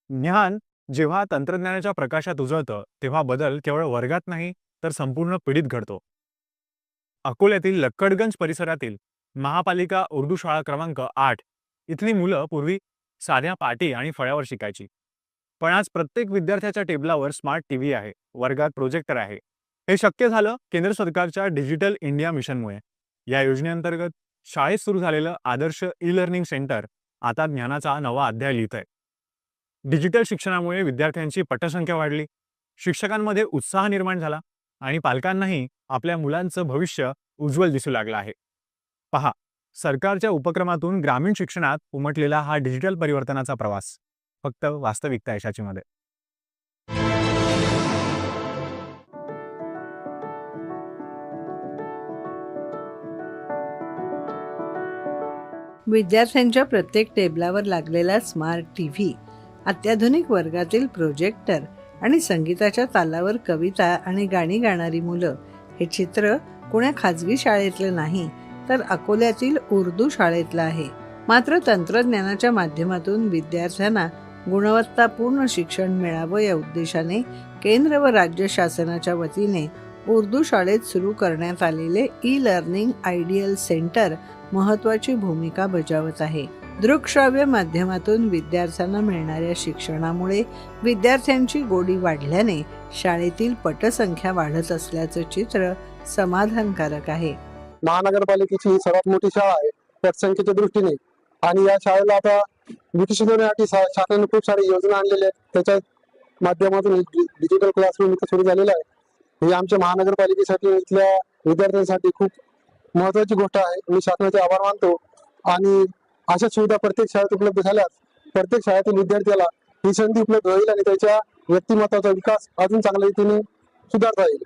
ज्ञान जेव्हा तंत्रज्ञानाच्या प्रकाशात उजळतं तेव्हा बदल केवळ वर्गात नाही तर संपूर्ण पिढीत घडतो. अकोल्यातील लक्कडगंज परिसरातील महापालिका उर्दू शाळा क्रमांक 8 इथली मुलं पूर्वी साध्या पाटी आणि फळ्यावर शिकायची. पण आज प्रत्येक विद्यार्थ्याच्या टेबलावर स्मार्ट टीव्ही आहे, वर्गात प्रोजेक्टर आहे. हे शक्य झालं केंद्र सरकारच्या डिजिटल इंडिया मिशनमुळे. या योजनेअंतर्गत शाळेत सुरू झालेलं आदर्श ई लर्निंग सेंटर आता ज्ञानाचा नवा अध्याय लिहित आहे. डिजिटल शिक्षणामुळे विद्यार्थ्यांची पटसंख्या वाढली, शिक्षकांमध्ये उत्साह निर्माण झाला आणि पालकांनाही आपल्या मुलांचं भविष्य उज्ज्वल दिसू लागलं आहे. पहा, सरकारच्या उपक्रमातून ग्रामीण शिक्षणात उमटलेला हा डिजिटल परिवर्तनाचा प्रवास फक्त वास्तविकता यशाचीमध्ये. विद्यार्थ्यांच्या प्रत्येक टेबलावर लागलेला स्मार्ट टीव्ही, अत्याधुनिक वर्गातील प्रोजेक्टर आणि संगीताच्या तालावर कविता आणि गाणी गाणारी मुलं हे चित्र कोण्या खाजगी शाळेतलं नाही तर अकोल्यातील उर्दू शाळेतलं आहे. मात्र तंत्रज्ञानाच्या माध्यमातून विद्यार्थ्यांना गुणवत्तापूर्ण शिक्षण मिळावं या उद्देशाने केंद्र व राज्य शासनाच्या वतीने उर्दू शाळेत सुरू करण्यात आलेले ई लर्निंग आयडियल सेंटर महत्त्वाची भूमिका बजावत आहे. दृकश्राव्य माध्यमातून विद्यार्थ्यांना मिळणाऱ्या शिक्षणामुळे विद्यार्थ्यांची गोडी वाढल्याने शाळेतील पटसंख्या वाढत असल्याचं चित्र समाधानकारक आहे. महानगरपालिकेची ही सर्वात मोठी शाळा आहे पटसंख्येच्या दृष्टीने, आणि या शाळेला आता विकसित शासनाने खूप सारी योजना आणलेल्या आहेत. त्याच्या माध्यमातून डिजिटल क्लासरूम इथं सुरू झालेला आहे. ही आमच्या महानगरपालिकेसाठी इथल्या विद्यार्थ्यांसाठी खूप महत्वाची गोष्ट आहे. मी शासनाचे आभार मानतो. आणि अशा सुविधा प्रत्येक शाळेत उपलब्ध झाल्यास प्रत्येक शाळेतील विद्यार्थ्याला ही संधी उपलब्ध होईल आणि त्याच्या व्यक्तिमत्वाचा विकास अजून चांगल्या रीतीने सुधारता येईल.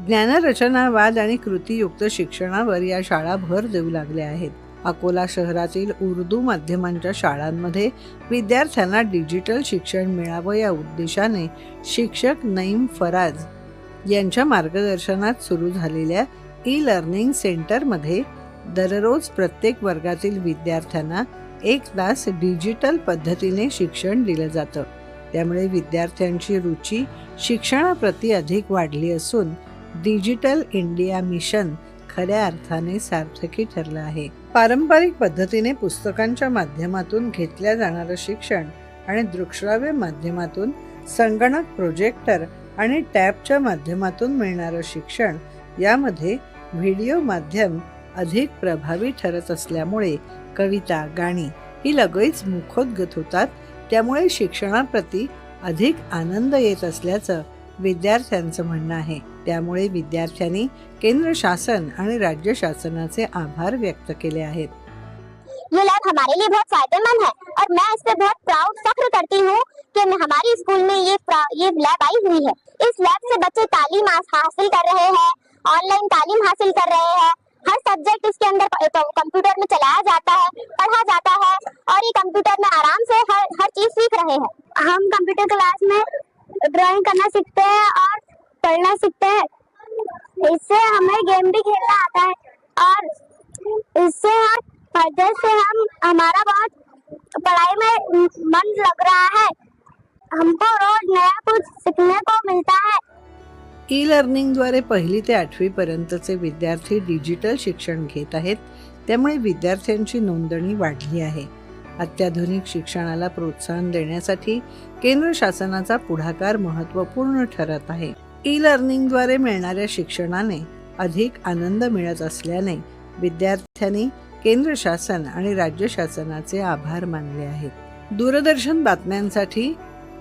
ज्ञानरचनावाद आणि कृतीयुक्त शिक्षणावर या शाळा भर देऊ लागल्या आहेत. अकोला शहरातील उर्दू माध्यमांच्या शाळांमध्ये विद्यार्थ्यांना डिजिटल शिक्षण मिळावं या उद्देशाने शिक्षक नईम फराज यांच्या मार्गदर्शनात सुरू झालेल्या ई लर्निंग सेंटरमध्ये दररोज प्रत्येक वर्गातील विद्यार्थ्यांना 1 तास डिजिटल पद्धतीने शिक्षण दिलं जातं. त्यामुळे विद्यार्थ्यांची रुची शिक्षणाप्रती अधिक वाढली असून डिजिटल इंडिया मिशन खऱ्या अर्थाने सार्थकी ठरलं आहे. पारंपरिक पद्धतीने पुस्तकांच्या माध्यमातून घेतल्या जाणारं शिक्षण आणि दृकश्राव्य माध्यमातून संगणक, प्रोजेक्टर आणि टॅबच्या माध्यमातून मिळणारं शिक्षण यामध्ये व्हिडिओ माध्यम अधिक प्रभावी ठरत असल्यामुळे कविता, गाणी ही लगेच मुखोद्गत होतात. त्यामुळे शिक्षणाप्रती अधिक आनंद येत असल्याचं विद्यार्थ्यांचं म्हणणं आहे. त्यामुळे विद्यार्थ्यांनी केंद्र शासन आणि राज्य शासनाचे आभार व्यक्त केले आहेत. ये लैब हमारे लिए बहुत फायदेमंद है और मैं इस पे बहुत प्राउड फख्र करती हूँ कि हमारी स्कूल में ये लैब आई हुई है. इस लैब से बच्चे तालीम हासिल कर रहे हैं, ऑनलाइन तालीम हासिल कर रहे हैं. हर सब्जेक्ट इसके अंदर कंप्यूटर में चलाया जाता है, पढ़ा जाता है और ये कंप्यूटर में आराम से हर चीज सीख रहे हैं. हम कंप्यूटर क्लास में ड्राइंग करना सीखते हैं और पढ़ना सीखते हैं. इससे हमें गेम भी खेलना आता है और इससे हमारा बहुत पढ़ाई में मन लग रहा है. हमको रोज नया कुछ सीखने को मिलता है. ई लर्निंगद्वारे 1ली ते 8वी पर्यंतचे विद्यार्थी डिजिटल शिक्षण घेत आहेत. त्यामुळे विद्यार्थ्यांची नोंदणी वाढली आहे. अत्याधुनिक शिक्षणाला प्रोत्साहन देण्यासाठी केंद्र शासनाचा पुढाकार महत्त्वपूर्ण ठरत आहे. ई लर्निंगद्वारे मिळणाऱ्या शिक्षणाने अधिक आनंद मिळत असल्याने विद्यार्थ्यांनी केंद्र शासन आणि राज्य शासनाचे आभार मानले आहेत. दूरदर्शन बातम्यांसाठी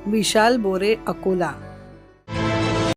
विशाल बोरे, अकोला.